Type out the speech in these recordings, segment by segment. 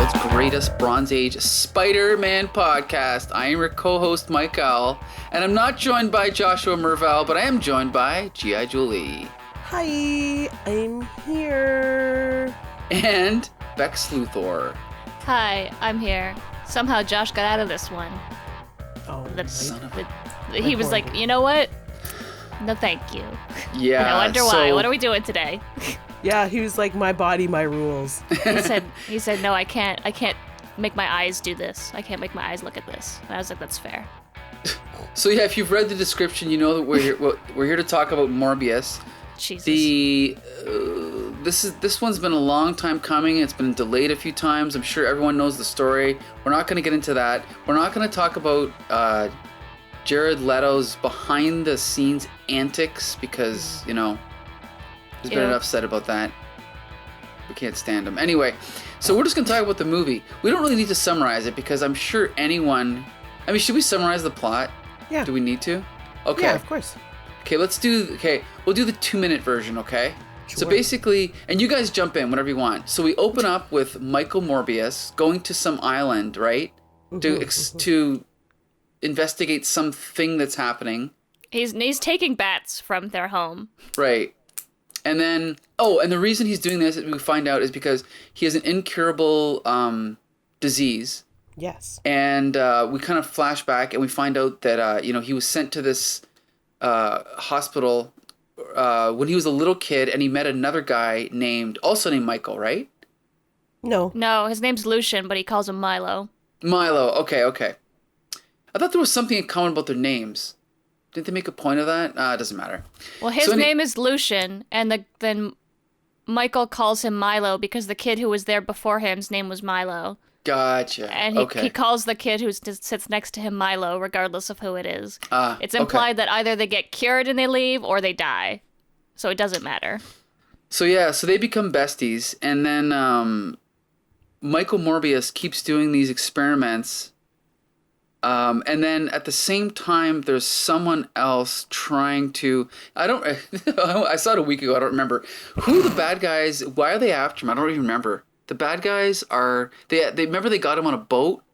world's greatest Bronze Age Spider-Man podcast. I am your co-host, Mike Owl, and I'm not joined by Joshua Merval, but I am joined by G.I. Julie. Hi, I'm here. And Bex Luthor. Hi, I'm here. Somehow Josh got out of this one. Oh, He was like, you know what? No, thank you. Yeah. And I wonder why. What are we doing today? Yeah, he was like, my body, my rules. He said, no, I can't make my eyes do this. I can't make my eyes look at this. And I was like, that's fair. So yeah, if you've read the description, you know that we're here to talk about Morbius. Jesus. This one's been a long time coming. It's been delayed a few times. I'm sure everyone knows the story. We're not going to get into that. We're not going to talk about Jared Leto's behind the scenes antics because, you know, there's been enough said about that. We can't stand him. Anyway, so we're just going to talk about the movie. We don't really need to summarize it because I'm sure should we summarize the plot? Yeah. Do we need to? Okay. Yeah, of course. Okay, we'll do the 2-minute version, okay? Sure. So basically, and you guys jump in whenever you want. So we open up with Michael Morbius going to some island, right? To investigate something that's happening. He's taking bats from their home. Right. And then, and the reason he's doing this, we find out, is because he has an incurable disease. Yes. And we kind of flash back and we find out that, he was sent to this hospital when he was a little kid, and he met another guy also named Michael, right? No, his name's Lucian, but he calls him Milo. Milo, okay. I thought there was something in common about their names. Didn't they make a point of that? It doesn't matter. Well, his name is Lucian, and then Michael calls him Milo because the kid who was there before him's name was Milo. Gotcha. And he calls the kid who sits next to him Milo, regardless of who it is. It's implied that either they get cured and they leave, or they die. So it doesn't matter. So they become besties, and then Michael Morbius keeps doing these experiments. And then at the same time, there's someone else trying to... I saw it a week ago, I don't remember. Who are the bad guys? Why are they after him? I don't even remember. The bad guys are... They remember they got him on a boat?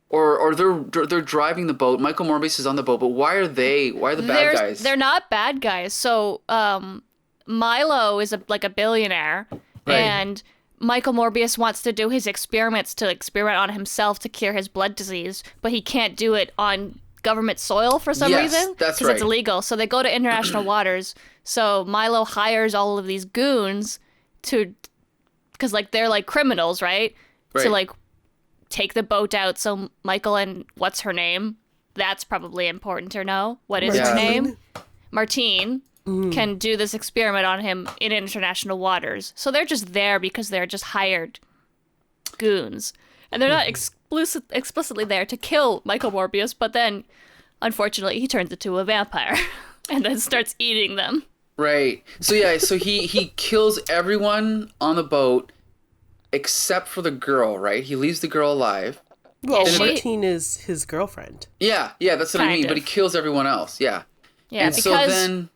Or they're driving the boat. Michael Morbius is on the boat, but why are the bad guys? They're not bad guys. So Milo is a billionaire, right. And Michael Morbius wants to do his experiments to experiment on himself to cure his blood disease, but he can't do it on government soil for some reason. That's right. Because it's illegal. So they go to international waters. So Milo hires all of these goons because they're criminals, right? To take the boat out so Michael and what's her name? That's probably important to know. What is her name? Martine. Can do this experiment on him in international waters. So they're just there because they're just hired goons. And they're not explicitly there to kill Michael Morbius, but then, unfortunately, he turns into a vampire and then starts eating them. Right. So he kills everyone on the boat except for the girl, right? He leaves the girl alive. Well, Martine is his girlfriend. Yeah, that's what I mean. But he kills everyone else. Yeah. Yeah, and because so then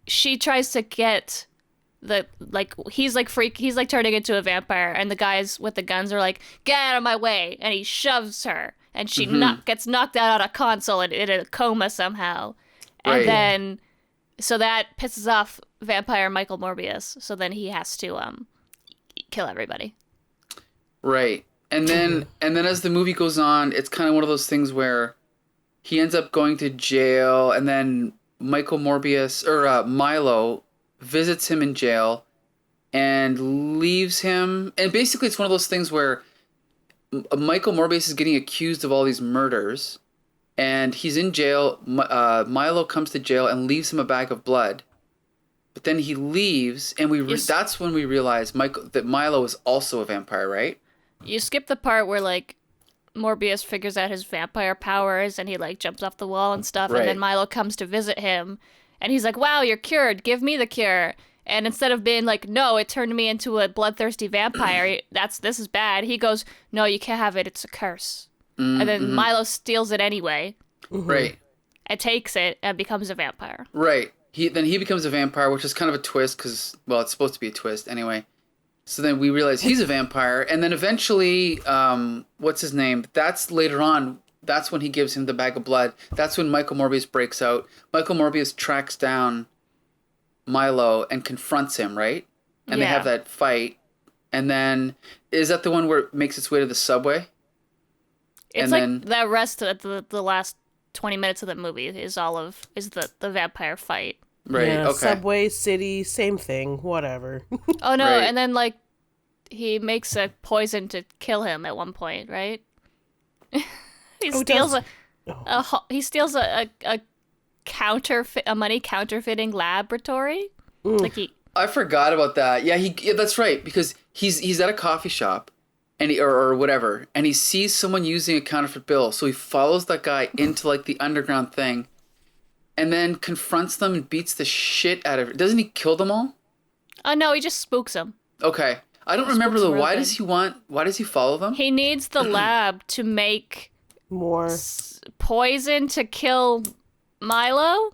she tries to get he's turning into a vampire, and the guys with the guns are like, get out of my way, and he shoves her, and she gets knocked out on a console and in a coma somehow. Right. And then so that pisses off vampire Michael Morbius, so then he has to kill everybody. Right. And then as the movie goes on, it's kind of one of those things where he ends up going to jail, and then Michael Morbius, or Milo, visits him in jail and leaves him. And basically it's one of those things where Michael Morbius is getting accused of all these murders, and he's in jail. Milo comes to jail and leaves him a bag of blood. But then he leaves, and that's when we realize that Milo is also a vampire, right? You skip the part where Morbius figures out his vampire powers and he jumps off the wall and stuff, right. And then Milo comes to visit him and he's like, wow, you're cured, give me the cure. And instead of being like, no, it turned me into a bloodthirsty vampire, this is bad, he goes, no, you can't have it, it's a curse. Mm-hmm. And then Milo steals it anyway. Right. And takes it and becomes a vampire. Right. He becomes a vampire, which is kind of a twist because, well, it's supposed to be a twist anyway. So then we realize he's a vampire, and then eventually, what's his name? That's later on. That's when he gives him the bag of blood. That's when Michael Morbius breaks out. Michael Morbius tracks down Milo and confronts him, right? And they have that fight. And then, is that the one where it makes its way to the subway? It's the rest of the last 20 minutes of the movie is the vampire fight. Right, yeah, okay. Subway, city, same thing, whatever. Oh no, Right. and then like he makes a poison to kill him at one point, right? He steals a money counterfeiting laboratory. Like I forgot about that. Yeah, that's right, because he's at a coffee shop and or whatever, and he sees someone using a counterfeit bill, so he follows that guy into like the underground thing. And then confronts them and beats the shit out of it. Doesn't he kill them all? Oh no, he just spooks them. Okay. I don't remember though. Why does he follow them? He needs the lab to make More. Poison to kill Milo?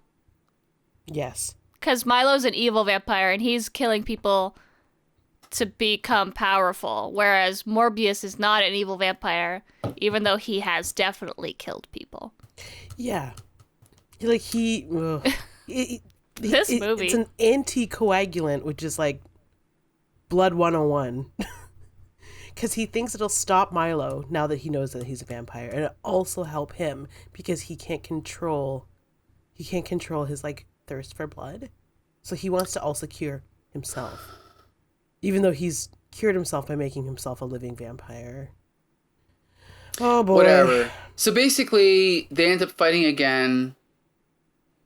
Yes. Because Milo's an evil vampire and he's killing people to become powerful. Whereas Morbius is not an evil vampire, even though he has definitely killed people. Yeah. Like this movie. It's an anticoagulant, which is like blood 101. Because he thinks it'll stop Milo now that he knows that he's a vampire. And it'll also help him because he can't control his like thirst for blood. So he wants to also cure himself. Even though he's cured himself by making himself a living vampire. Oh boy. Whatever. So basically, they end up fighting again.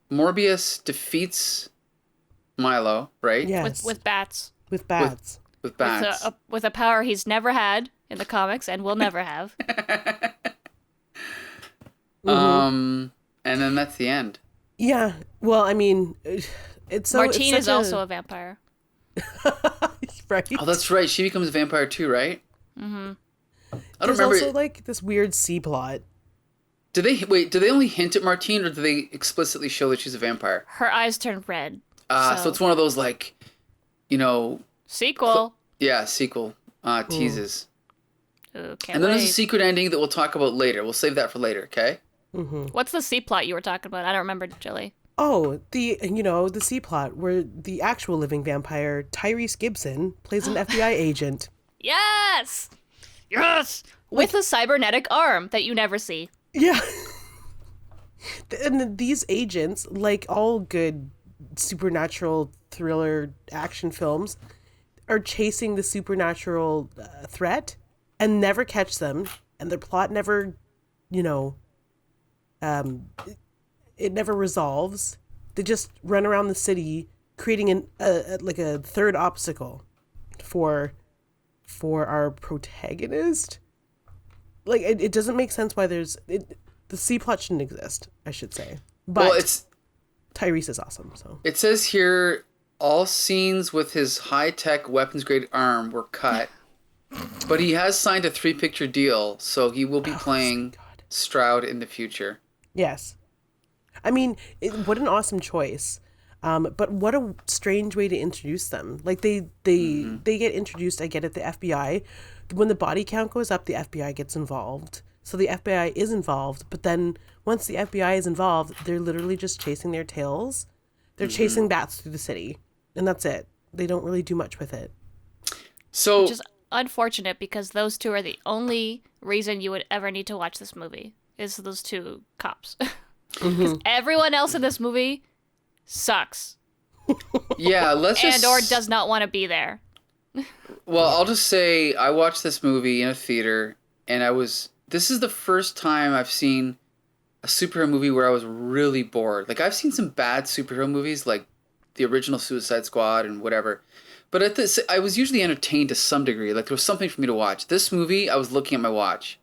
Morbius defeats Milo, right? Yes. With bats. With bats. With bats. With a power he's never had in the comics and will never have. And then that's the end. Yeah. Well, I mean, it's so. Martine is also a vampire. Right. Oh, that's right. She becomes a vampire too, right? Mm-hmm. I don't There's remember. also like this weird C plot. Do they only hint at Martine, or do they explicitly show that she's a vampire? Her eyes turn red. So it's one of those like, Sequel. Sequel teases. Ooh, can't And then wait. there's a secret ending that we'll talk about later. We'll save that for later, okay? What's the C plot you were talking about? I don't remember, Jilly. Oh, the C plot where the actual living vampire Tyrese Gibson plays an FBI agent. Yes! Yes! With a cybernetic arm that you never see. Yeah. And these agents, like all good supernatural thriller action films, are chasing the supernatural threat and never catch them, and their plot never, it never resolves. They just run around the city creating a third obstacle for our protagonist. Like it doesn't make sense why the C plot shouldn't exist, I should say. But Tyrese is awesome. So it says here all scenes with his high-tech weapons-grade arm were cut, but he has signed a 3-picture deal, so he will be playing Stroud in the future. yes, I mean, what an awesome choice. But what a strange way to introduce them. Like they get introduced, I get it, the FBI. When the body count goes up, the FBI gets involved. So the FBI is involved, but then once the FBI is involved, they're literally just chasing their tails. They're chasing bats through the city, and that's it. They don't really do much with it. So, Which is unfortunate because those two are the only reason you would ever need to watch this movie is those two cops. Because everyone else in this movie sucks. yeah, let's just... And or does not want to be there. Well, I'll just say I watched this movie in a theater, and this is the first time I've seen a superhero movie where I was really bored. Like, I've seen some bad superhero movies, like the original Suicide Squad and whatever. But I was usually entertained to some degree. Like, there was something for me to watch. This movie, I was looking at my watch.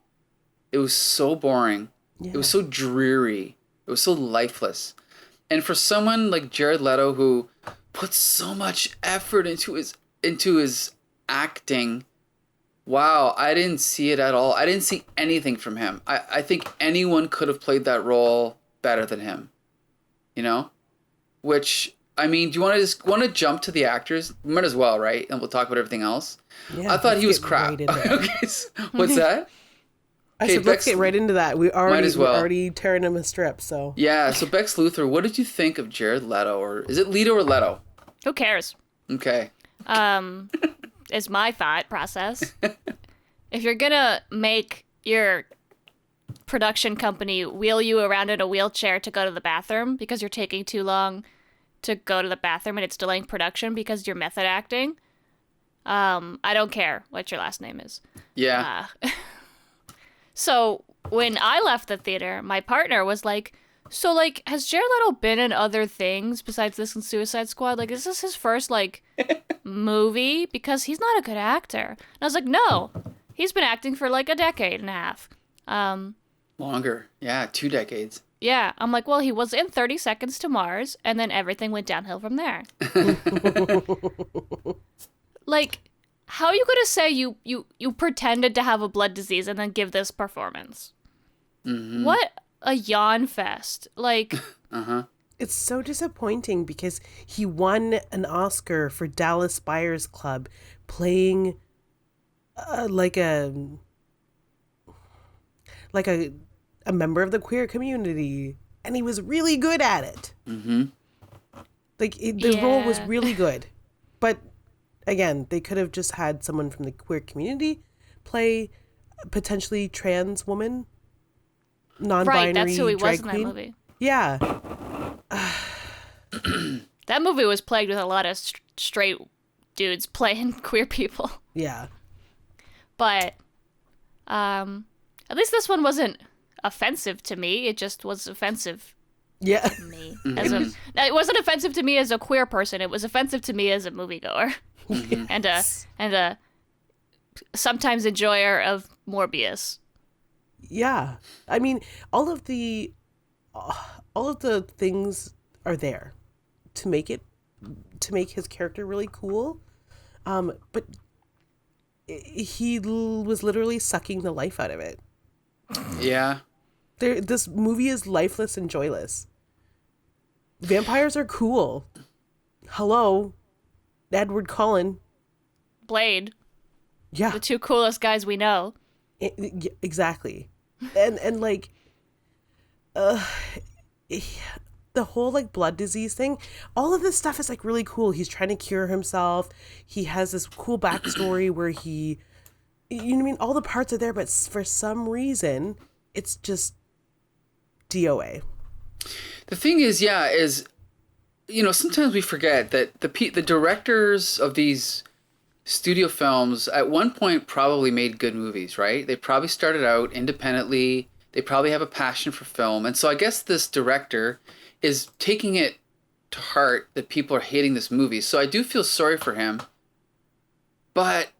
It was so boring. Yeah. It was so dreary. It was so lifeless. And for someone like Jared Leto, who puts so much effort into his acting, wow, I didn't see it at all. I didn't see anything from him. I think anyone could have played that role better than him. Which I mean, do you want to jump to the actors? Might as well, right? And we'll talk about everything else. Yeah, I thought he was let's get crap. right into it. Okay, what's that? I Okay, said, let's get right into that. We're as well. already tearing him a strip, so. Yeah, so Bex Luthor, what did you think of Jared Leto? Or is it Leto or Leto? Who cares? Okay. Is my thought process. If you're gonna make your production company wheel you around in a wheelchair to go to the bathroom because you're taking too long to go to the bathroom and it's delaying production because you're method acting, I don't care what your last name is. Yeah. So when I left the theater, my partner was like, so, like, has Jared Leto been in other things besides this and Suicide Squad? Like, is this his first, like, movie? Because he's not a good actor. And I was like, no, he's been acting for, like, a decade and a half. Longer. Yeah, 2 decades. Yeah. I'm like, well, he was in 30 Seconds to Mars, and then everything went downhill from there. Like, how are you going to say you pretended to have a blood disease and then give this performance? Mm-hmm. What a yawn fest. Like, It's so disappointing because he won an Oscar for Dallas Buyers Club playing like a member of the queer community, and he was really good at it. Mm-hmm. Like the role was really good, but again, they could have just had someone from the queer community play a potentially trans woman, non-binary, right, that's who he was drag in queen. that movie. Yeah. That movie was plagued with a lot of straight dudes playing queer people. Yeah. But at least this one wasn't offensive to me. It just was offensive Yeah. to me. It wasn't offensive to me as a queer person. It was offensive to me as a moviegoer. and a sometimes enjoyer of Morbius. Yeah. I mean, all of the things are there to make his character really cool. But he was literally sucking the life out of it. Yeah. This movie is lifeless and joyless. Vampires are cool. Hello, Edward Cullen. Blade, Yeah, the two coolest guys we know. exactly. And like, the whole like blood disease thing, all of this stuff is like really cool. He's trying to cure himself. He has this cool backstory where you know what I mean? All the parts are there, but for some reason, it's just DOA. The thing is, sometimes we forget that the directors of these studio films at one point probably made good movies, right? They probably started out independently. They probably have a passion for film. And so I guess this director is taking it to heart that people are hating this movie. So I do feel sorry for him. But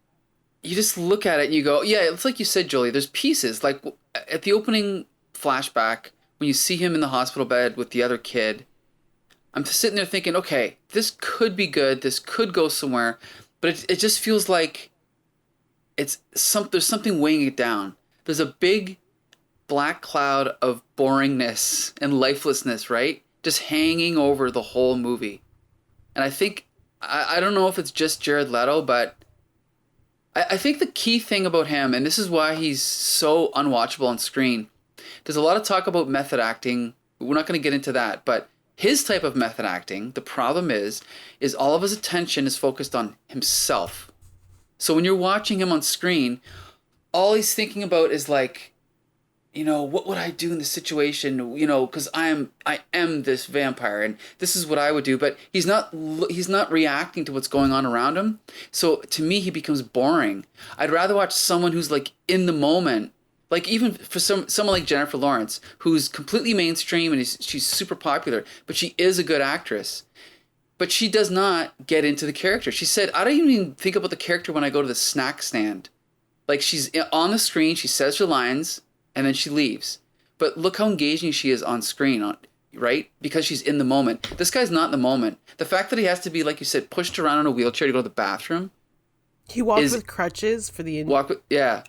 you just look at it and you go, yeah, it's like you said, Jolie, there's pieces. Like at the opening flashback, when you see him in the hospital bed with the other kid, I'm sitting there thinking, okay, this could be good. This could go somewhere. But it just feels like there's something weighing it down. There's a big black cloud of boringness and lifelessness, right? Just hanging over the whole movie. And I think, I don't know if it's just Jared Leto, but I think the key thing about him, and this is why he's so unwatchable on screen, there's a lot of talk about method acting. We're not going to get into that, but his type of method acting, the problem is all of his attention is focused on himself. So when you're watching him on screen, all he's thinking about is like, what would I do in this situation? Because I am this vampire, and this is what I would do. But he's not reacting to what's going on around him. So to me, he becomes boring. I'd rather watch someone who's like in the moment. Like even for someone like Jennifer Lawrence, who's completely mainstream and she's super popular, but she is a good actress. But she does not get into the character. She said, I don't even think about the character when I go to the snack stand. Like she's on the screen, she says her lines, and then she leaves. But look how engaging she is on screen, right? Because she's in the moment. This guy's not in the moment. The fact that he has to be, like you said, pushed around in a wheelchair to go to the bathroom. He walks with crutches for the... Yeah.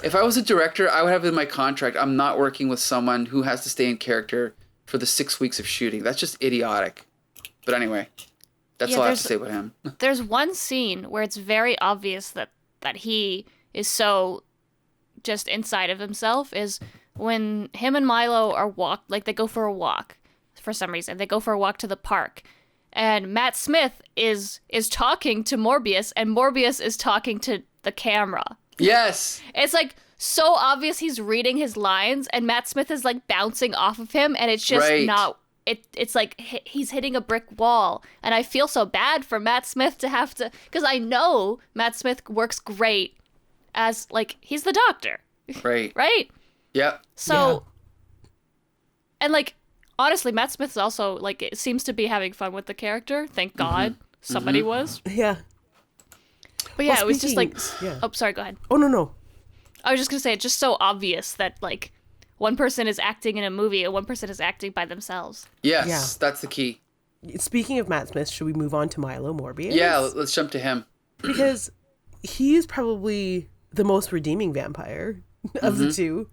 If I was a director, I would have in my contract, I'm not working with someone who has to stay in character for the 6 weeks of shooting. That's just idiotic. But anyway. That's all I have to say about him. There's one scene where it's very obvious that he is so just inside of himself, is when him and Milo are they go for a walk for some reason. They go for a walk to the park. And Matt Smith is talking to Morbius, and Morbius is talking to the camera. Yes. It's like so obvious he's reading his lines, and Matt Smith is like bouncing off of him, and it's just not. It's like he's hitting a brick wall, and I feel so bad for Matt Smith to have to, because I know Matt Smith works great as like he's the doctor, Right. right? Yep. So, and like honestly, Matt Smith is also like it seems to be having fun with the character. Thank God somebody was. Yeah. But yeah, Well, it was just like. yeah. Oh, sorry. Go ahead. Oh, no. I was just gonna say it's just so obvious that like one person is acting in a movie and one person is acting by themselves. Yes, Yeah. that's the key. Speaking of Matt Smith, should we move on to Milo Morbius? Yeah, let's jump to him. Because he is probably the most redeeming vampire of the two.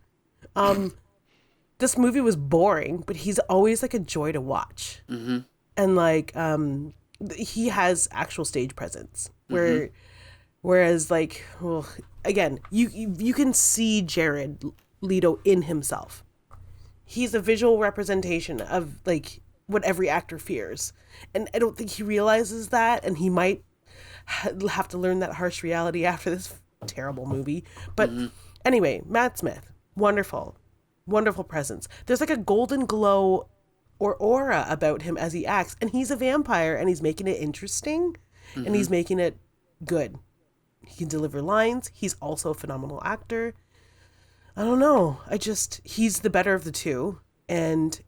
This movie was boring, but he's always like a joy to watch. Mm-hmm. And like, he has actual stage presence. Whereas like, well, again, you can see Jared Leto in himself. He's a visual representation of like what every actor fears. And I don't think he realizes that, and he might have to learn that harsh reality after this terrible movie. But anyway, Matt Smith, wonderful presence. There's like a golden glow or aura about him as he acts, and he's a vampire, and he's making it interesting, and he's making it good. He can deliver lines. He's also a phenomenal actor. I don't know. He's the better of the two, and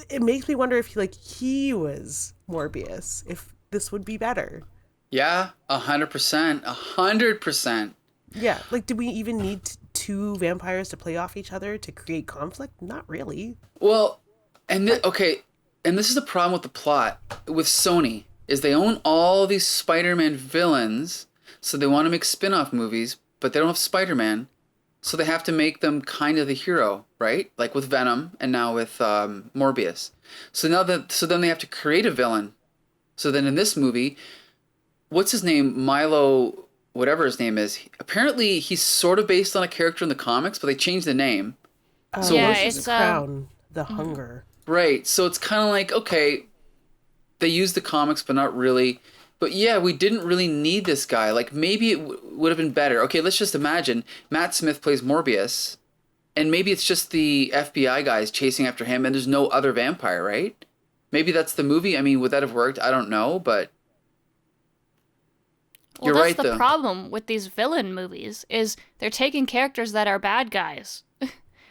it makes me wonder if he was Morbius, if this would be better. Yeah, 100%. 100%. Yeah, like, do we even need two vampires to play off each other to create conflict? Not really. Well, and this is the problem with the plot with Sony, is they own all these Spider-Man villains, so they want to make spin-off movies, but they don't have Spider-Man, so they have to make them kind of the hero, right? Like with Venom and now with Morbius. So then they have to create a villain. So then in this movie, what's his name? Milo, whatever his name is. Apparently he's sort of based on a character in the comics, but they changed the name. So yeah, it's the crown, the hunger. Right. So it's kind of like, okay, they used the comics, but not really. But yeah, we didn't really need this guy. Like, maybe it would have been better. Okay, let's just imagine Matt Smith plays Morbius, and maybe it's just the FBI guys chasing after him, and there's no other vampire, right? Maybe that's the movie. I mean, would that have worked? I don't know, but you're right, though. That's the problem with these villain movies, is they're taking characters that are bad guys.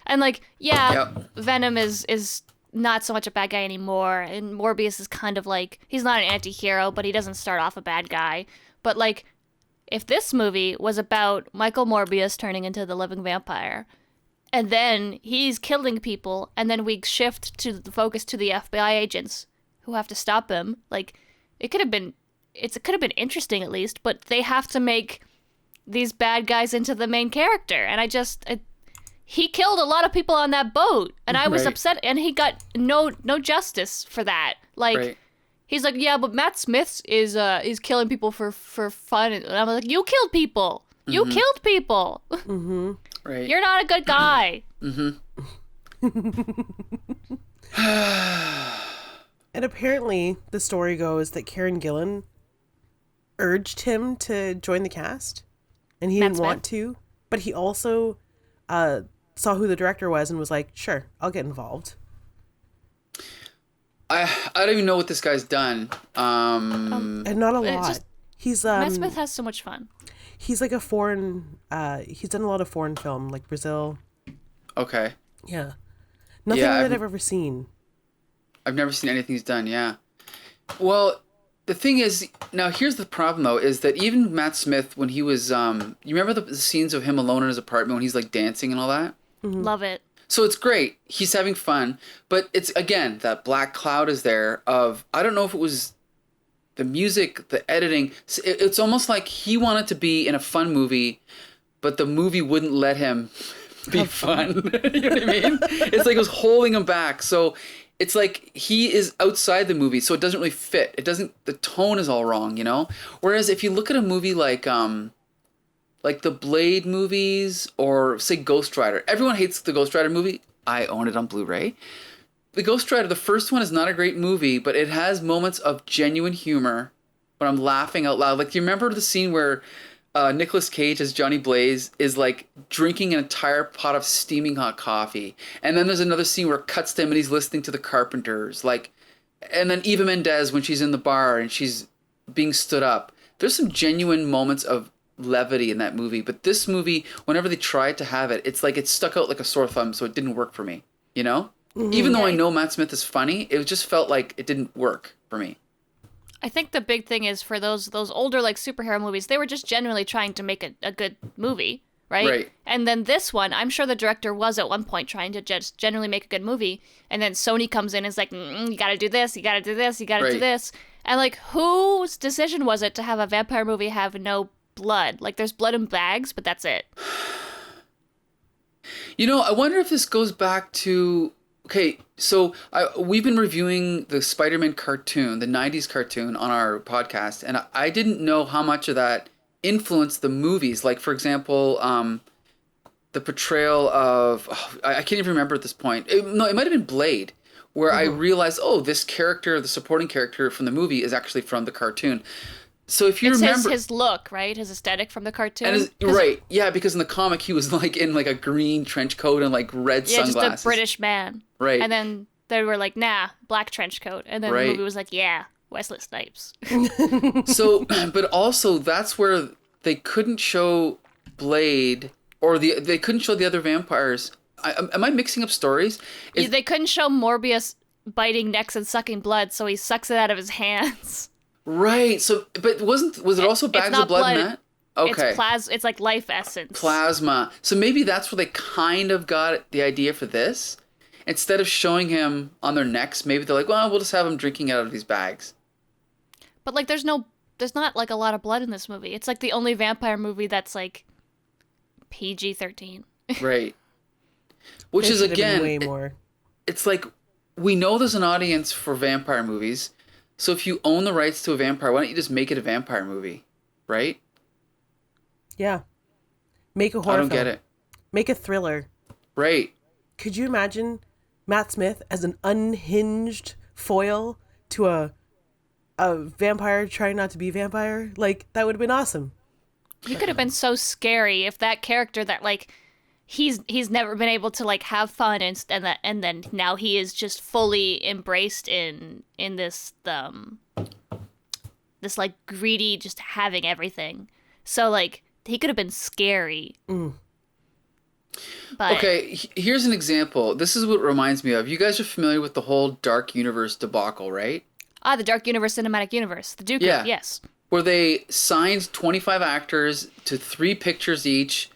And, like, yeah, Yep. Venom is not so much a bad guy anymore, and Morbius is kind of like, he's not an anti-hero, but he doesn't start off a bad guy. But like, if this movie was about Michael Morbius turning into the living vampire, and then he's killing people, and then we shift to the focus to the FBI agents who have to stop him, like, it could have been interesting at least, but they have to make these bad guys into the main character, and he killed a lot of people on that boat, and I was upset, and he got no justice for that. Like, he's like, yeah, but Matt Smith is killing people for fun, and I'm like, you killed people. You killed people. Mm-hmm. Right. You're not a good guy. And apparently, the story goes that Karen Gillan urged him to join the cast, and he didn't want to, but he also saw who the director was and was like, sure, I'll get involved. I don't even know what this guy's done. And not a lot. He's Matt Smith has so much fun. He's like a foreign he's done a lot of foreign film, like Brazil. Okay. Yeah. Nothing that I've ever seen. I've never seen anything he's done, yeah. Well, the thing is, now here's the problem though, is that even Matt Smith, when he was, you remember the scenes of him alone in his apartment when he's like dancing and all that? Love it. So it's great. He's having fun. But it's, again, that black cloud is there of, I don't know if it was the music, the editing. It's almost like he wanted to be in a fun movie, but the movie wouldn't let him be fun. You know what I mean? It's like it was holding him back. So it's like he is outside the movie, so it doesn't really fit. It doesn't. The tone is all wrong, you know. Whereas if you look at a movie like the Blade movies or say Ghost Rider, everyone hates the Ghost Rider movie. I own it on Blu-ray. The Ghost Rider, the first one is not a great movie, but it has moments of genuine humor when I'm laughing out loud. Like, do you remember the scene where Nicolas Cage as Johnny Blaze is like drinking an entire pot of steaming hot coffee, and then there's another scene where it cuts to him and he's listening to the Carpenters, like, and then Eva Mendes when she's in the bar and she's being stood up. There's some genuine moments of levity in that movie, but this movie, whenever they tried to have it, it's like it stuck out like a sore thumb, so it didn't work for me. You know, even though I know Matt Smith is funny, it just felt like it didn't work for me. I think the big thing is for those older like superhero movies, they were just genuinely trying to make a good movie, right? Right. And then this one, I'm sure the director was at one point trying to just generally make a good movie, and then Sony comes in and is like, you gotta do this, you gotta do this, you gotta do this. And like, whose decision was it to have a vampire movie have no blood? Like, there's blood in bags, but that's it. You know, I wonder if this goes back to... Okay, so we've been reviewing the Spider-Man cartoon, the 90s cartoon, on our podcast, and I didn't know how much of that influenced the movies. Like, for example, the portrayal of... I can't even remember at this point. It might have been Blade, where I realized, this character, the supporting character from the movie, is actually from the cartoon. So if you remember... his look, right? His aesthetic from the cartoon? And right, yeah, because in the comic he was like in like a green trench coat and like red sunglasses. Yeah, just a British man. Right. And then they were like, nah, black trench coat. And then the movie was like, yeah, Wesley Snipes. So, but also that's where they couldn't show Blade or they couldn't show the other vampires. Am I mixing up stories? They couldn't show Morbius biting necks and sucking blood, so he sucks it out of his hands. Right. So, but was it also bags of blood in that? Okay. It's like life essence. Plasma. So maybe that's where they kind of got the idea for this. Instead of showing him on their necks, maybe they're like, well, we'll just have him drinking out of these bags. But like, there's not like a lot of blood in this movie. It's like the only vampire movie that's like PG-13. Right. Which is, again, way more. It's like, we know there's an audience for vampire movies. So if you own the rights to a vampire, why don't you just make it a vampire movie, right? Yeah. Make a horror I don't film. get it. Make a thriller. Right. Could you imagine Matt Smith as an unhinged foil to a vampire trying not to be a vampire? Like, that would have been awesome. He could have been so scary if that character that like he's never been able to like have fun and then now he is just fully embraced in this this like greedy just having everything. So like he could have been scary. But okay, here's an example. This is what it reminds me of. You guys are familiar with the whole Dark Universe debacle, right? The Dark Universe Cinematic Universe. The Duke, yes. Where they signed 25 actors to 3 pictures each.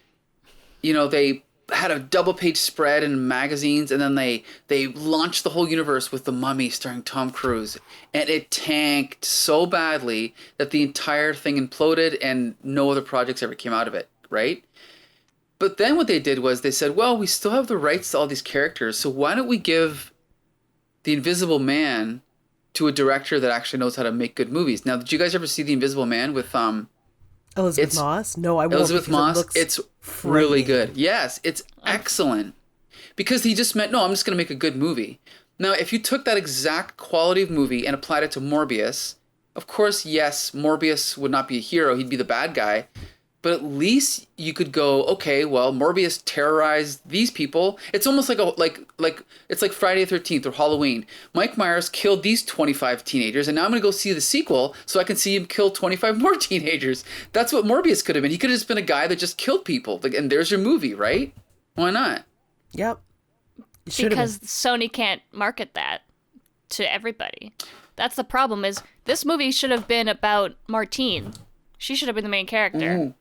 You know, they had a double-page spread in magazines, and then they launched the whole universe with The Mummy starring Tom Cruise. And it tanked so badly that the entire thing imploded and no other projects ever came out of it, right? But then what they did was they said, well, we still have the rights to all these characters, so why don't we give The Invisible Man to a director that actually knows how to make good movies? Now, did you guys ever see The Invisible Man with Elizabeth Moss? No, I won't. Elizabeth Moss. It's really good. Yes, it's excellent. Because he just meant, no, I'm just going to make a good movie. Now, if you took that exact quality of movie and applied it to Morbius, of course, yes, Morbius would not be a hero. He'd be the bad guy. But at least you could go, okay, well, Morbius terrorized these people. It's almost like it's like Friday the 13th or Halloween. Mike Myers killed these 25 teenagers, and now I'm going to go see the sequel so I can see him kill 25 more teenagers. That's what Morbius could have been. He could have just been a guy that just killed people. And there's your movie, right? Why not? Yep. Because Sony can't market that to everybody. That's the problem, is this movie should have been about Martine. She should have been the main character. Mm-hmm.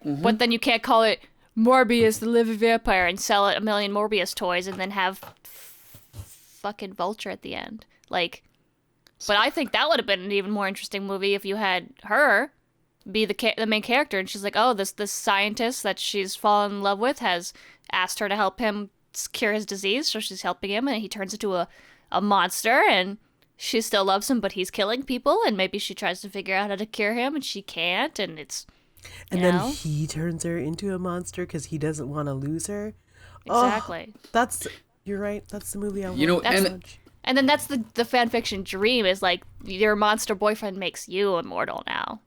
But then you can't call it Morbius the Living Vampire and sell it 1 million Morbius toys and then have fucking Vulture at the end. Like, but I think that would have been an even more interesting movie if you had her be the main character, and she's like, oh, this scientist that she's fallen in love with has asked her to help him cure his disease, so she's helping him, and he turns into a a monster and she still loves him, but he's killing people, and maybe she tries to figure out how to cure him and she can't, and it's and then he turns her into a monster because he doesn't want to lose her. Exactly. Oh, you're right. That's the movie I want to watch. And then that's the fan fiction dream, is like your monster boyfriend makes you immortal now.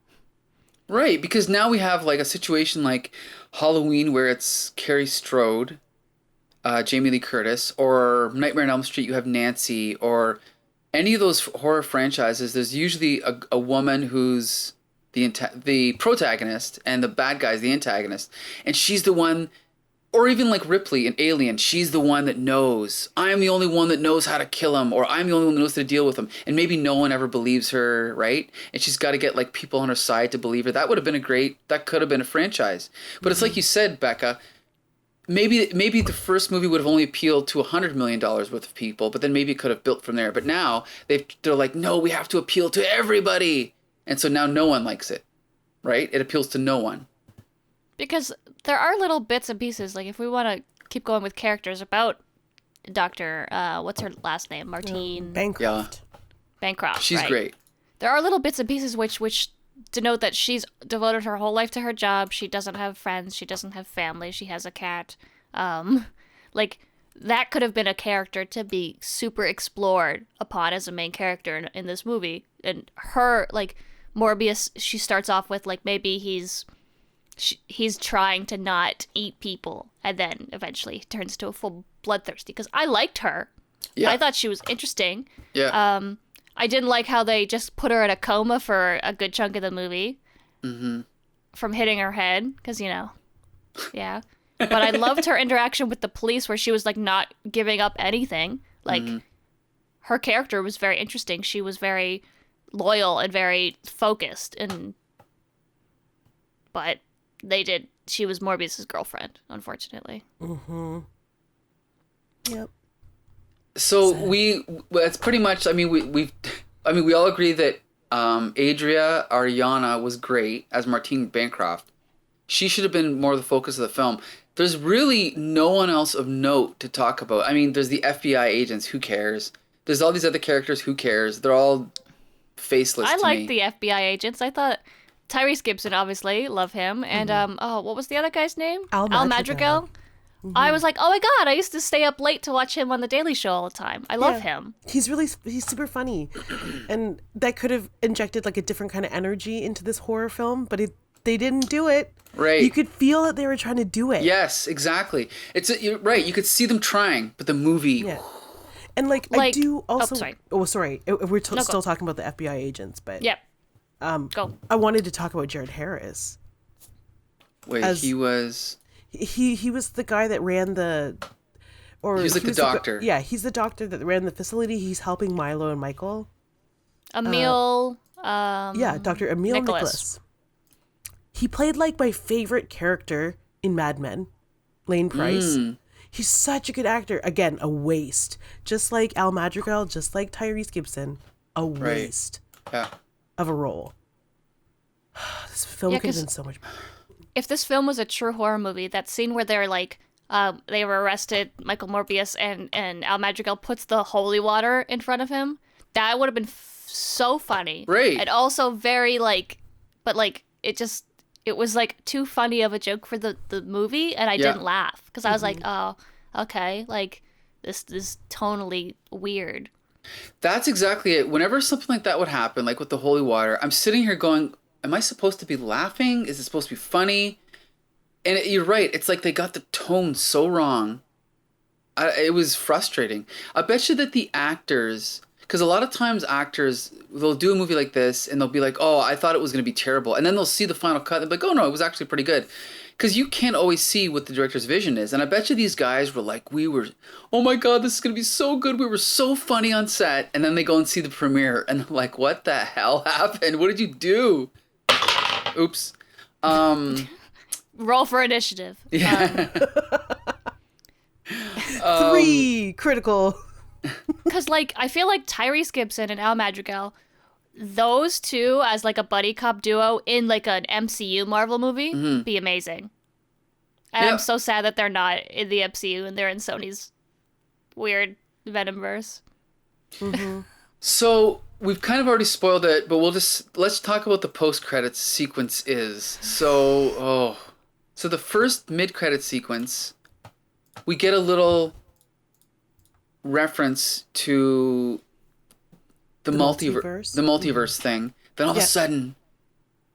Right, because now we have like a situation like Halloween where it's Carrie Strode, Jamie Lee Curtis, or Nightmare on Elm Street, you have Nancy, or any of those horror franchises, there's usually a woman who's the protagonist and the bad guy's the antagonist, and she's the one. Or even like Ripley in Alien, she's the one that knows. I'm the only one that knows how to kill him, or I'm the only one that knows how to deal with him. And maybe no one ever believes her, right? And she's got to get like people on her side to believe her. That would have been that could have been a franchise. But it's like you said, Becca, maybe the first movie would have only appealed to $100 million worth of people, but then maybe it could have built from there. But now they're like, no, we have to appeal to everybody. And so now no one likes it, right? It appeals to no one. Because there are little bits and pieces, like if we want to keep going with characters about Dr. What's her last name? Martine Bancroft. Yeah. Bancroft. She's right? Great. There are little bits and pieces which denote that she's devoted her whole life to her job. She doesn't have friends. She doesn't have family. She has a cat. Like that could have been a character to be super explored upon as a main character in this movie. And her, like Morbius, she starts off with like maybe he's trying to not eat people, and then eventually turns to a full bloodthirsty. Because I liked her. Yeah. I thought she was interesting. Yeah. I didn't like how they just put her in a coma for a good chunk of the movie. Mm-hmm. From hitting her head, because, yeah. But I loved her interaction with the police where she was, like, not giving up anything. Like, her character was very interesting. She was very loyal and very focused. But she was Morbius's girlfriend, unfortunately. Mm-hmm. Yep. So that's pretty much, we all agree that Adria Arellano was great as Martine Bancroft. She should have been more the focus of the film. There's really no one else of note to talk about. There's the FBI agents, who cares? There's all these other characters, who cares? They're all faceless to me. I like the FBI agents. I thought Tyrese Gibson, obviously, love him. And, what was the other guy's name? Al Madrigal. Mm-hmm. I was like, oh my god, I used to stay up late to watch him on The Daily Show all the time. I love him. He's super funny. And that could have injected like a different kind of energy into this horror film, but they didn't do it. Right. You could feel that they were trying to do it. Yes, exactly. You're right. You could see them trying, but the movie... Yeah. And I do also... sorry. We're still talking about the FBI agents, but... Yep. Go. I wanted to talk about Jared Harris. Wait, he was... He was the guy that ran the... Or he was the doctor. He's the doctor that ran the facility. He's helping Milo and Michael. Emil... Dr. Emil Nicholas. He played my favorite character in Mad Men, Lane Price. He's such a good actor. Again, a waste. Just like Al Madrigal, just like Tyrese Gibson. A waste of a role. This film could have been so much better. If this film was a true horror movie, that scene where they're they were arrested, Michael Morbius and Al Madrigal puts the holy water in front of him, that would have been so funny. Right. And also very it was too funny of a joke for the movie, and I didn't laugh because I was like, oh, okay, this is tonally weird. That's exactly it. Whenever something like that would happen, like with the holy water, I'm sitting here going, am I supposed to be laughing? Is it supposed to be funny? And you're right. It's like they got the tone so wrong. It was frustrating. I bet you that the actors... Because a lot of times actors, they'll do a movie like this and they'll be like, oh, I thought it was going to be terrible. And then they'll see the final cut and they'll be like, oh, no, it was actually pretty good. Because you can't always see what the director's vision is. And I bet you these guys were like, oh my God, this is going to be so good. We were so funny on set. And then they go and see the premiere and they're like, what the hell happened? What did you do? Oops. Roll for initiative. Yeah. 3 critical. Because, I feel like Tyrese Gibson and Al Madrigal, those two as, a buddy cop duo in, an MCU Marvel movie, be amazing. And I'm so sad that they're not in the MCU and they're in Sony's weird Venomverse. So we've kind of already spoiled it, but let's talk about the post-credits sequence so the first mid-credit sequence, we get a little reference to the multiverse thing. Then all of a sudden,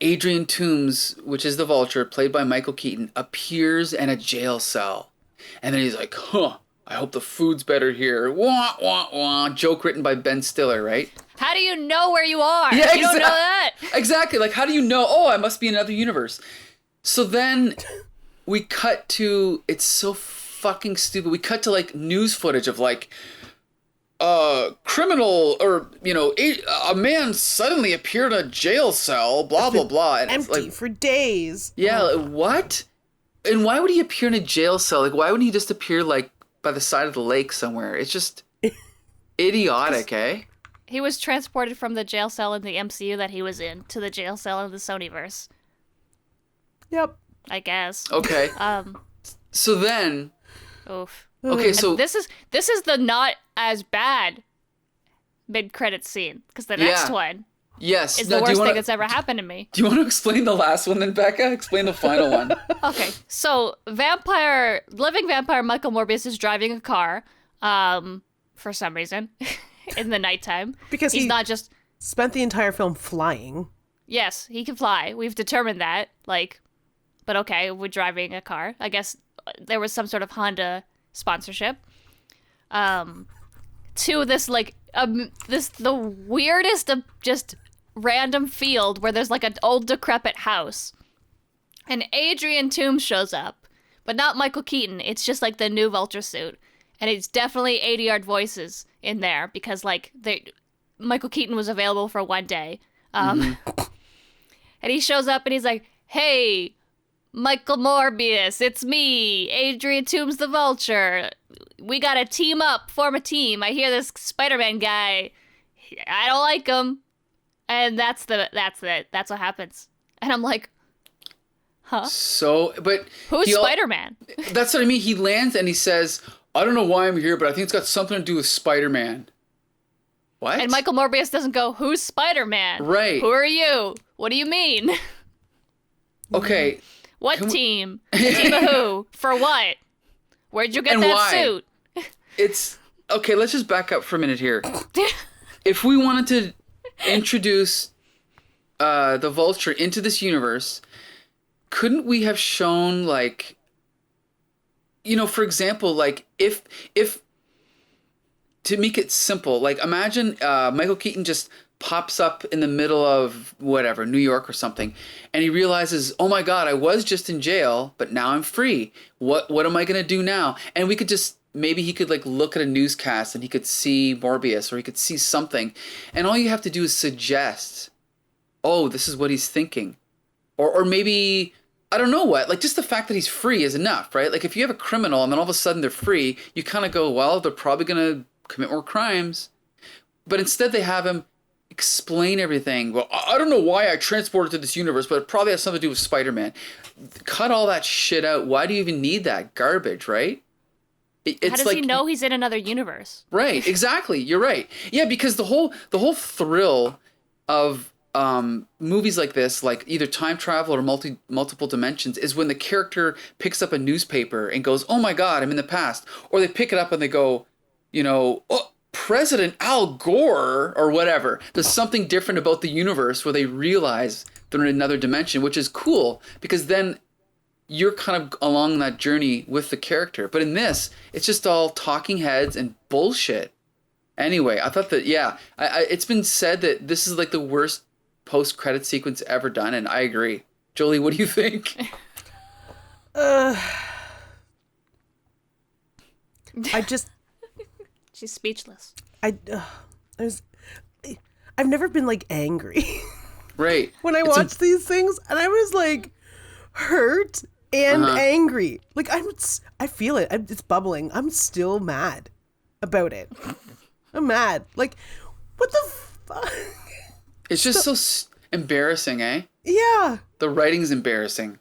Adrian Toomes, which is the Vulture, played by Michael Keaton, appears in a jail cell. And then he's like, I hope the food's better here. Wah, wah, wah. Joke written by Ben Stiller, right? How do you know where you are? Yeah, you don't know that. Exactly. Like, how do you know? Oh, I must be in another universe. So then we cut to, it's so fucking stupid. We cut to like news footage of like, criminal or, a man suddenly appeared in a jail cell, blah, blah, blah. And empty like, for days. Yeah, like, what? And why would he appear in a jail cell? Like, why wouldn't he just appear like by the side of the lake somewhere? It's just idiotic, eh? He was transported from the jail cell in the MCU that he was in to the jail cell in the Sonyverse. Yep. I guess. Okay. So then. Oof. Okay, so this is the not as bad mid-credit scene, because the next one is the worst thing that's ever happened to me. Do you want to explain the last one then, Becca? Explain the final one. Okay, so living vampire Michael Morbius is driving a car, for some reason, in the nighttime. Because he's not just spent the entire film flying. Yes, he can fly. We've determined that. But okay, we're driving a car. I guess there was some sort of Honda sponsorship. To this the weirdest of just random field where there's like an old decrepit house, and Adrian Toomes shows up, but not Michael Keaton. It's just like the new Vulture suit, and it's definitely 80-yard voices in there because Michael Keaton was available for one day, and he shows up and he's like, "Hey, Michael Morbius, it's me, Adrian Toomes the Vulture. We gotta team up, form a team. I hear this Spider-Man guy. I don't like him." And that's what happens. And I'm like, huh? So, but who's Spider-Man? That's what I mean. He lands and he says, "I don't know why I'm here, but I think it's got something to do with Spider-Man." What? And Michael Morbius doesn't go, "Who's Spider-Man? Right. Who are you? What do you mean?" Okay. What team? A team of who? For what? Where'd you get and that why? suit? It's okay. Let's just back up for a minute here. If we wanted to introduce the Vulture into this universe, couldn't we have shown for example, if to make it simple, imagine Michael Keaton just pops up in the middle of whatever, New York or something, and he realizes, oh my God, I was just in jail, but now I'm free. What am I gonna do now? And we could just, maybe he could look at a newscast and he could see Morbius, or he could see something, and all you have to do is suggest, oh, this is what he's thinking. Or maybe, I don't know what, just the fact that he's free is enough, right? If you have a criminal and then all of a sudden they're free, you kind of go, well, they're probably gonna commit more crimes. But instead they have him explain everything. Well, I don't know why I transported to this universe, but it probably has something to do with Spider-Man. Cut all that shit out. Why do you even need that garbage, right? How does he know he's in another universe? Right, exactly. You're right. Yeah, because the whole thrill of movies like this, either time travel or multiple dimensions, is when the character picks up a newspaper and goes, oh my God, I'm in the past. Or they pick it up and they go, oh, President Al Gore or whatever. There's something different about the universe where they realize they're in another dimension, which is cool because then you're kind of along that journey with the character. But in this, it's just all talking heads and bullshit. Anyway, I thought that, it's been said that this is the worst post-credit sequence ever done, and I agree. Jolie, what do you think? She's speechless. I've never been angry. Right. When I watch these things, and I was hurt and angry. I feel it. It's bubbling. I'm still mad about it. I'm mad. What the fuck? It's just so embarrassing, eh? Yeah. The writing's embarrassing.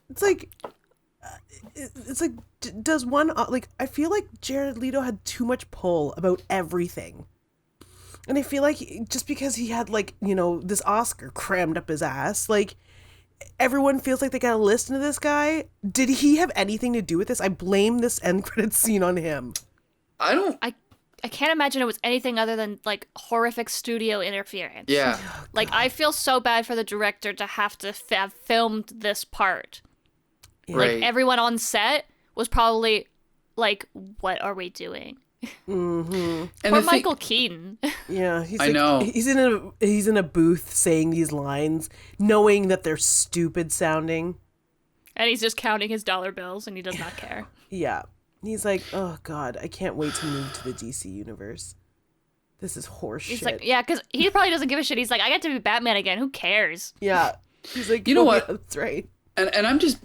Does one I feel like Jared Leto had too much pull about everything, And I feel like just because he had, like, you know, this Oscar crammed up his ass, like, everyone feels like they gotta listen to this guy. Did he have anything to do with this? I blame this end credit scene on him. I don't. I can't imagine it was anything other than like horrific studio interference. Yeah. Like I feel so bad for the director to have to have filmed this part. Right. Like everyone on set was probably like, "What are we doing?" Mm-hmm. And Poor Michael Keaton. Yeah, he's I know. He's in a booth saying these lines, knowing that they're stupid sounding. And he's just counting his dollar bills and he does not care. Yeah. He's like, oh God, I can't wait to move to the DC universe. This is horse He's shit. like, yeah, because he probably doesn't give a shit. He's like, I get to be Batman again. Who cares? Yeah. He's like, You know oh, what? yeah, that's right. And I'm just,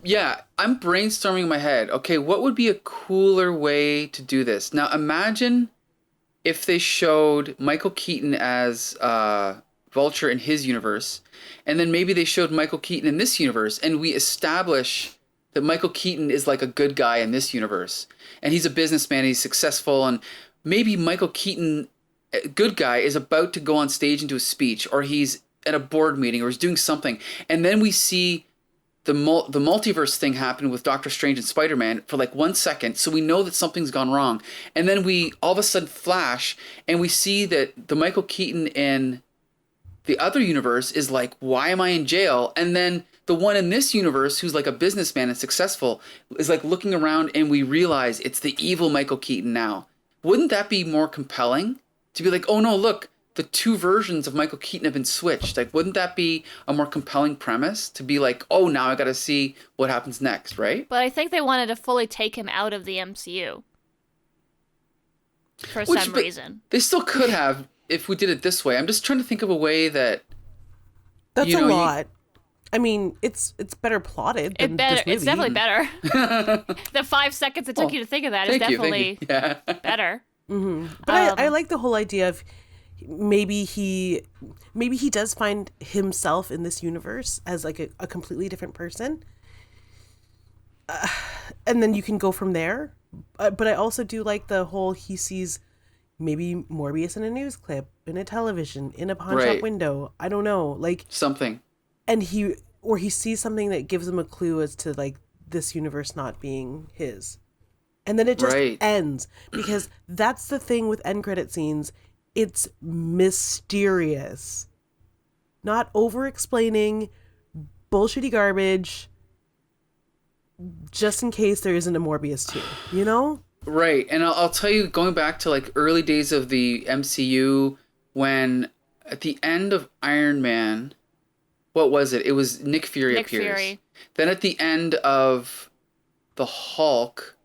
I'm brainstorming in my head. Okay, what would be a cooler way to do this? Now, imagine if they showed Michael Keaton as Vulture in his universe, and then maybe they showed Michael Keaton in this universe, and we establish that Michael Keaton is like a good guy in this universe, and he's a businessman, he's successful, and maybe Michael Keaton, good guy, is about to go on stage and do a speech, or he's at a board meeting, or he's doing something, and then we see the multiverse thing happen with Doctor Strange and Spider-Man for like 1 second, so we know that something's gone wrong, and then we all of a sudden flash, and we see that the Michael Keaton in the other universe is like, why am I in jail? And then the one in this universe, who's like a businessman and successful, is like looking around and we realize it's the evil Michael Keaton now. Wouldn't that be more compelling? To be like, oh no, look, the two versions of Michael Keaton have been switched. Like, wouldn't that be a more compelling premise? To be like, oh, now I gotta see what happens next, right? But I think they wanted to fully take him out of the MCU. For some reason. They still could have if we did it this way. I'm just trying to think of a way that... That's a lot. I mean, it's better plotted than this movie. It's definitely better. The 5 seconds it took you to think of that is definitely better. Mm-hmm. But I like the whole idea of maybe he does find himself in this universe as like a completely different person. And then you can go from there. But I also do like the whole he sees maybe Morbius in a news clip, in a television, in a pawn shop window. I don't know, like something. And he sees something that gives him a clue as to like this universe not being his. And then it just ends, because that's the thing with end credit scenes. It's mysterious. Not over explaining bullshitty garbage just in case there isn't a Morbius 2, you know? Right. And I'll tell you, going back to like early days of the MCU, when at the end of Iron Man, what was it? It was Nick Fury appears. Fury. Then at the end of the Hulk,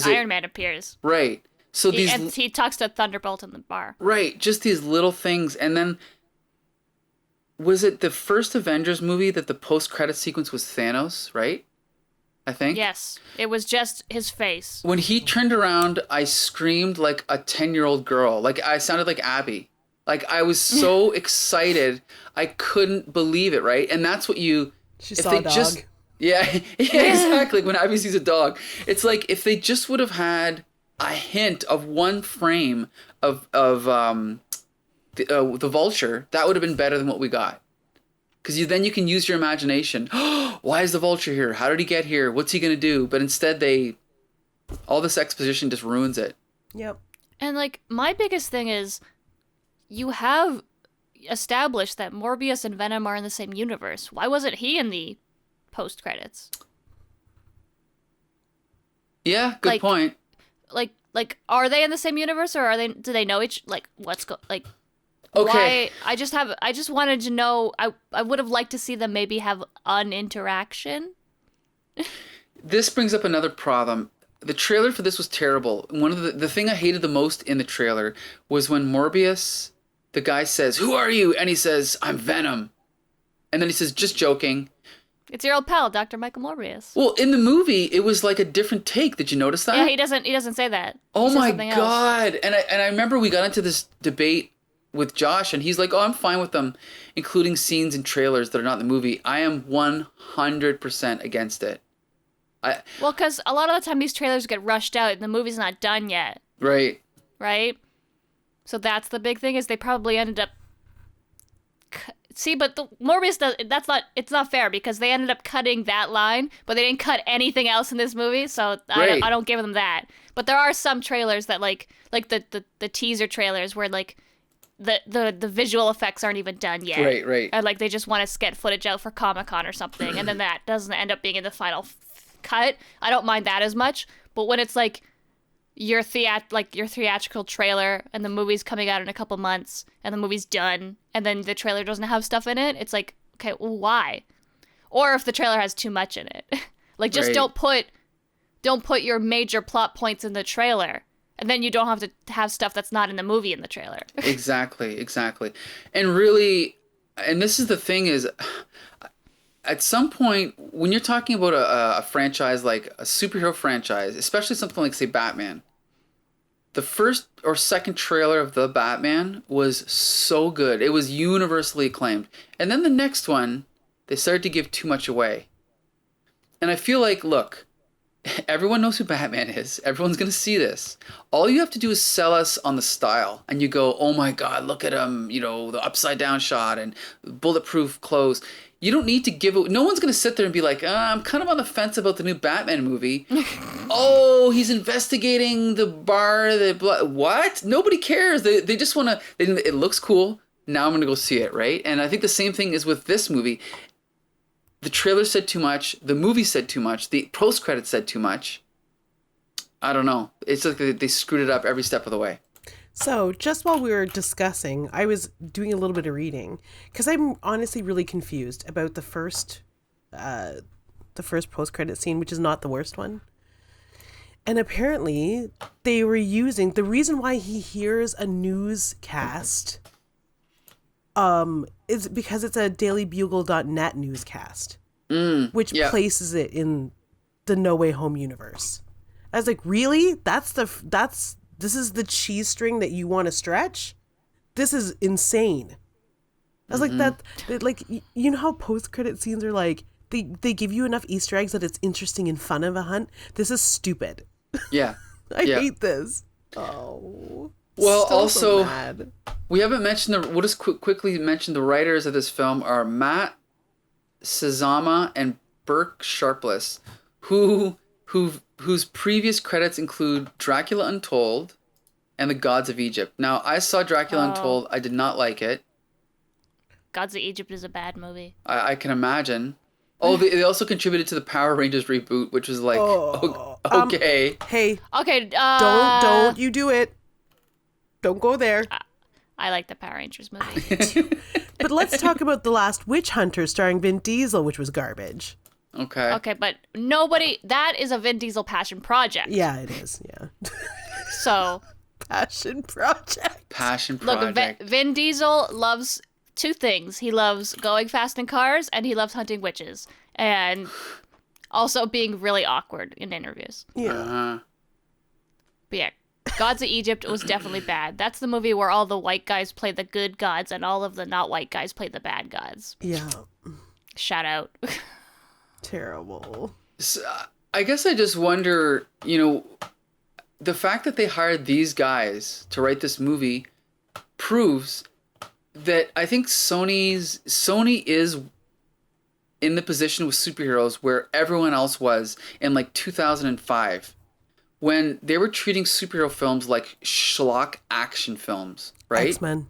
Iron Man appears. Right. So he talks to Thunderbolt in the bar. Right. Just these little things. And then was it the first Avengers movie that the post-credit sequence was Thanos, right? I think. Yes. It was just his face. When he turned around, I screamed like a 10-year-old girl. Like I sounded like Abby. Like I was so excited. I couldn't believe it, right? And that's what She saw a dog. Yeah, exactly. When Abby sees a dog. It's like if they just would have had a hint of one frame of the Vulture, that would have been better than what we got. Because then you can use your imagination. Why is the Vulture here? How did he get here? What's he going to do? But instead all this exposition just ruins it. Yep. And like my biggest thing is you have established that Morbius and Venom are in the same universe. Why wasn't he in the post credits? Yeah, good point. Like are they in the same universe, or do they know each, like okay. Why? I just wanted to know. I would have liked to see them maybe have an interaction. This brings up another problem. The trailer for this was terrible. One of the thing I hated the most in the trailer was when Morbius, the guy says, "Who are you?" And he says, "I'm Venom." And then he says, "Just joking." It's your old pal, Dr. Michael Morbius. Well, in the movie, it was like a different take. Did you notice that? Yeah, he doesn't say that. Oh my God. And I remember we got into this debate with Josh, and he's like, "Oh, I'm fine with them including scenes in trailers that are not in the movie." I am 100% against it. Well, because a lot of the time these trailers get rushed out and the movie's not done yet. Right. Right? So that's the big thing, is they probably ended up. See, but the Morbius does. It's not fair, because they ended up cutting that line, but they didn't cut anything else in this movie. So Right. I don't give them that. But there are some trailers that like the teaser trailers where like the visual effects aren't even done yet. Right. Or like they just want to get footage out for Comic-Con or something, and then that doesn't end up being in the final cut. I don't mind that as much. But when it's like your theatrical trailer and the movie's coming out in a couple months and the movie's done and then the trailer doesn't have stuff in it, it's like, okay, well, why? Or if the trailer has too much in it. Like, just Right. don't put your major plot points in the trailer, and then you don't have to have stuff that's not in the movie in the trailer. Exactly. And really, and this is the thing is, at some point, when you're talking about a franchise like a superhero franchise, especially something like, say, Batman, the first or second trailer of The Batman was so good. It was universally acclaimed. And then the next one, they started to give too much away. And I feel like, look, everyone knows who Batman is. Everyone's going to see this. All you have to do is sell us on the style. And you go, oh my God, look at him, the upside down shot and bulletproof clothes. You don't need to give it. No one's going to sit there and be like, I'm kind of on the fence about the new Batman movie. Oh, he's investigating the bar. What? Nobody cares. They just want to, it looks cool. Now I'm going to go see it, right? And I think the same thing is with this movie. The trailer said too much. The movie said too much. The post-credits said too much. I don't know. It's like they screwed it up every step of the way. So, just while we were discussing, I was doing a little bit of reading because I'm honestly really confused about the first post-credit scene, which is not the worst one. And apparently, they were using the reason why he hears a newscast. Is because it's a dailybugle.net newscast, which places it in the No Way Home universe. I was like, really? This is the cheese string that you want to stretch? This is insane. I was like, you know how post-credit scenes are like, they give you enough Easter eggs that it's interesting and fun of a hunt? This is stupid. Yeah. I hate this. Oh. Well, Still also, so mad. we haven't mentioned we'll just quickly mention the writers of this film are Matt Sazama and Burke Sharpless, whose previous credits include Dracula Untold and The Gods of Egypt. Now, I saw Dracula Untold. I did not like it. Gods of Egypt is a bad movie. I can imagine. Oh, they also contributed to the Power Rangers reboot, which was like, okay. Hey, Okay, don't you do it. Don't go there. I like the Power Rangers movie. But let's talk about The Last Witch Hunter starring Vin Diesel, which was garbage. Okay. Okay, but that is a Vin Diesel passion project. Yeah, it is. Yeah. So, Passion project. look, Vin Diesel loves two things. He loves going fast in cars, and he loves hunting witches. And also being really awkward in interviews. Yeah. But yeah, Gods of Egypt was definitely bad. That's the movie where all the white guys play the good gods and all of the not white guys play the bad gods. Yeah. Shout out. Terrible. So, I guess I just wonder, the fact that they hired these guys to write this movie proves that I think Sony is in the position with superheroes where everyone else was in like 2005. When they were treating superhero films like schlock action films, right? X-Men.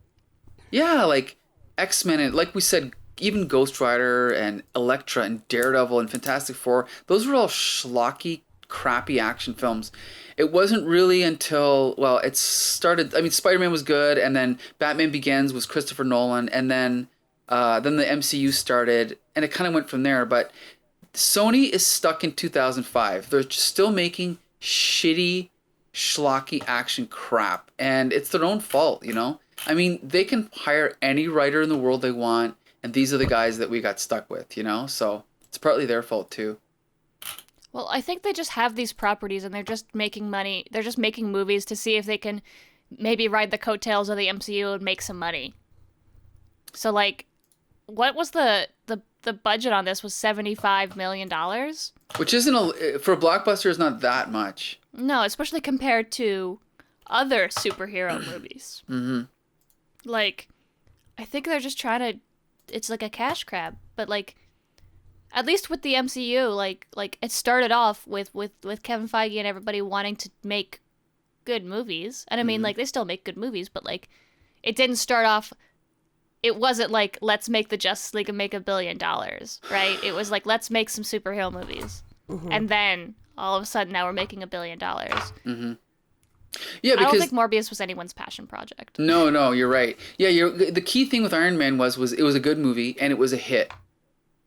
Yeah, like X-Men and like we said, even Ghost Rider and Elektra and Daredevil and Fantastic Four, those were all schlocky, crappy action films. It wasn't really until, it started, Spider-Man was good, and then Batman Begins was Christopher Nolan, and then the MCU started, and it kind of went from there, but Sony is stuck in 2005. They're still making shitty, schlocky action crap, and it's their own fault, they can hire any writer in the world they want, and these are the guys that we got stuck with, so it's partly their fault too. Well, I think they just have these properties and they're just making money. They're just making movies to see if they can maybe ride the coattails of the MCU and make some money. So like, what was the budget on this was $75 million? Which isn't, for a blockbuster, is not that much. No, especially compared to other superhero movies. Mm-hmm. Like, I think they're just trying to. It's like a cash grab, but like, at least with the MCU, like it started off with Kevin Feige and everybody wanting to make good movies, and I mean, like, they still make good movies, but like, it didn't start off. It wasn't like, let's make the Justice League and make $1 billion, right? It was like, let's make some superhero movies. Mm-hmm. And then, all of a sudden, now we're making $1 billion. Mm-hmm. Yeah, because I don't think Morbius was anyone's passion project. No, you're right. Yeah, the key thing with Iron Man was it was a good movie, and it was a hit.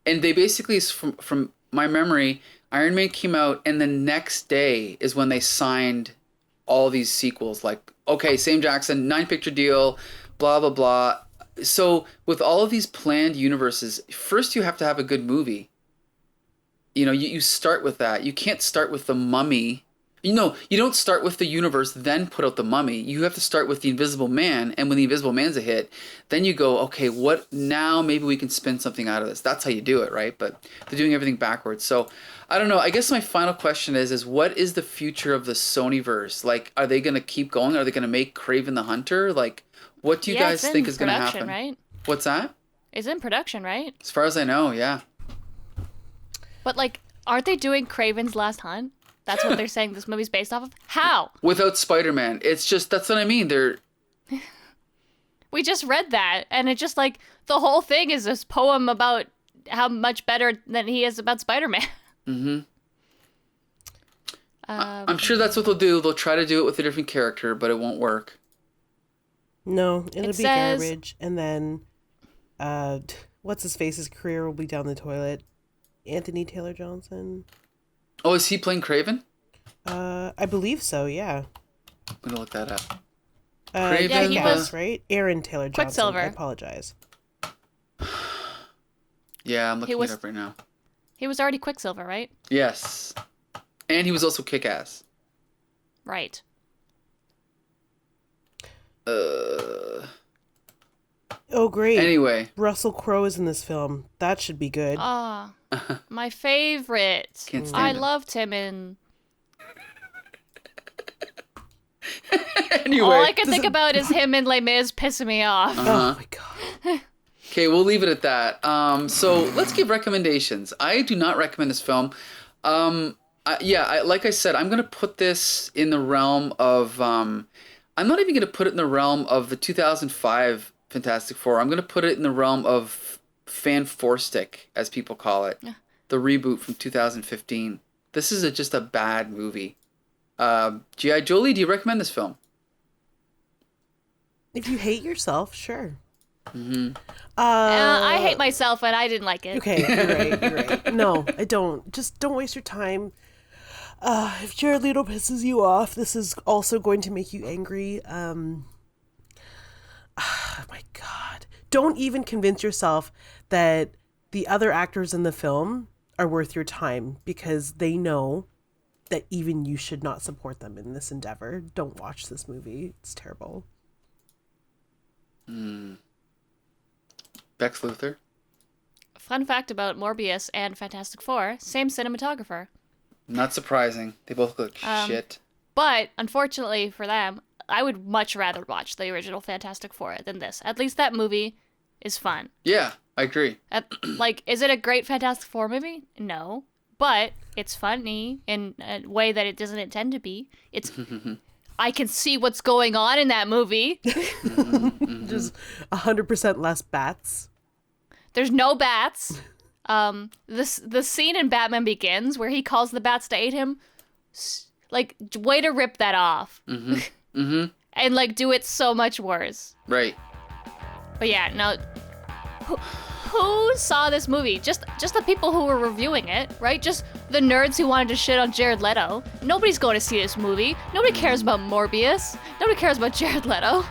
And they basically, from my memory, Iron Man came out, and the next day is when they signed all these sequels. Like, okay, Sam Jackson, 9-picture deal, blah, blah, blah. So with all of these planned universes, first you have to have a good movie. You know, you start with that. You can't start with the Mummy. You don't start with the universe, then put out the Mummy. You have to start with the Invisible Man, and when the Invisible Man's a hit, then you go, okay, what now? Maybe we can spin something out of this. That's how you do it, right? But they're doing everything backwards. So I don't know. I guess my final question is what is the future of the Sonyverse? Like, are they going to keep going? Are they going to make Kraven the Hunter? Like, what do you guys think is going to happen? Right? What's that? It's in production, right? As far as I know, yeah. But like, aren't they doing Kraven's Last Hunt? That's what they're saying this movie's based off of? How? Without Spider-Man. It's just, that's what I mean. We just read that, and it's just like, the whole thing is this poem about how much better than he is about Spider-Man. Mm-hmm. I'm sure that's what they'll do. They'll try to do it with a different character, but it won't work. No, it'll be garbage. And then, what's his face's career will be down the toilet. Anthony Taylor Johnson. Oh, is he playing Kraven? I believe so. Yeah. I'm gonna look that up. Kraven, yeah, he was right. Aaron Taylor Johnson. Quicksilver. I apologize. Yeah, I'm looking it up right now. He was already Quicksilver, right? Yes, and he was also Kick-Ass. Right. Oh, great. Anyway. Russell Crowe is in this film. That should be good. Ah, my favorite. Can't stand I him. loved him in... Anyway. All I can think about is him in Les Mis pissing me off. Oh, my God. Okay, we'll leave it at that. So let's give recommendations. I do not recommend this film. Like I said, I'm going to put this in the realm of... I'm not even going to put it in the realm of the 2005 Fantastic Four. I'm going to put it in the realm of Fan-Four-Stick, as people call it. Yeah. The reboot from 2015. This is just a bad movie. G.I. Jolie, do you recommend this film? If you hate yourself, sure. Mm-hmm. I hate myself, and I didn't like it. Okay, you're right. No, I don't. Just don't waste your time. If Jared Leto pisses you off, this is also going to make you angry. Oh my God. Don't even convince yourself that the other actors in the film are worth your time, because they know that even you should not support them in this endeavor. Don't watch this movie. It's terrible. Bex Luthor. Fun fact about Morbius and Fantastic Four, same cinematographer. Not surprising. They both look shit. But, unfortunately for them, I would much rather watch the original Fantastic Four than this. At least that movie is fun. Yeah, I agree. Is it a great Fantastic Four movie? No. But it's funny in a way that it doesn't intend to be. It's... I can see what's going on in that movie. Just 100% less bats. There's no bats. The scene in Batman Begins where he calls the bats to aid him, like, way to rip that off. And like do it so much worse. Right. But yeah, no. Who saw this movie? Just the people who were reviewing it, right? Just the nerds who wanted to shit on Jared Leto. Nobody's going to see this movie. Nobody cares about Morbius. Nobody cares about Jared Leto.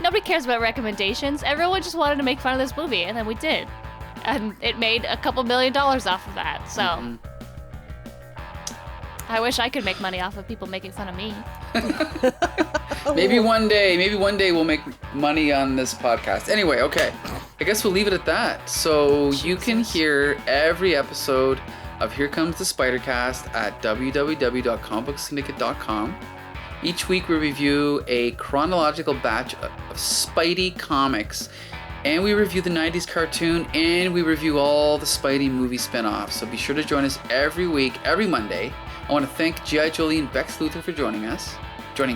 Nobody cares about recommendations. Everyone just wanted to make fun of this movie, and then we did. And it made a couple $1 million off of that, so... I wish I could make money off of people making fun of me. Maybe one day we'll make money on this podcast. Anyway, okay. I guess we'll leave it at that. So you can hear every episode of Here Comes the Spider-Cast at www.comicbooksyndicate.com. Each week we review a chronological batch of Spidey comics. And we review the 90s cartoon, and we review all the Spidey movie spin-offs. So be sure to join us every week, every Monday. I want to thank G.I. Jolie and Bex Luthor for joining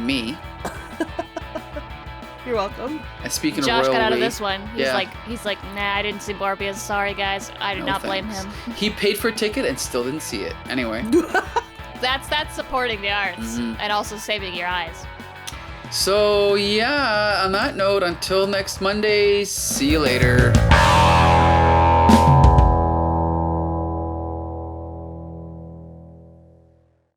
me. You're welcome. And speaking Josh of got out of royally, this one. He's like, nah, I didn't see Morbius. Sorry, guys. I do no not blame thanks. him. He paid for a ticket and still didn't see it. Anyway. That's supporting the arts and also saving your eyes. So, yeah, on that note, until next Monday, see you later.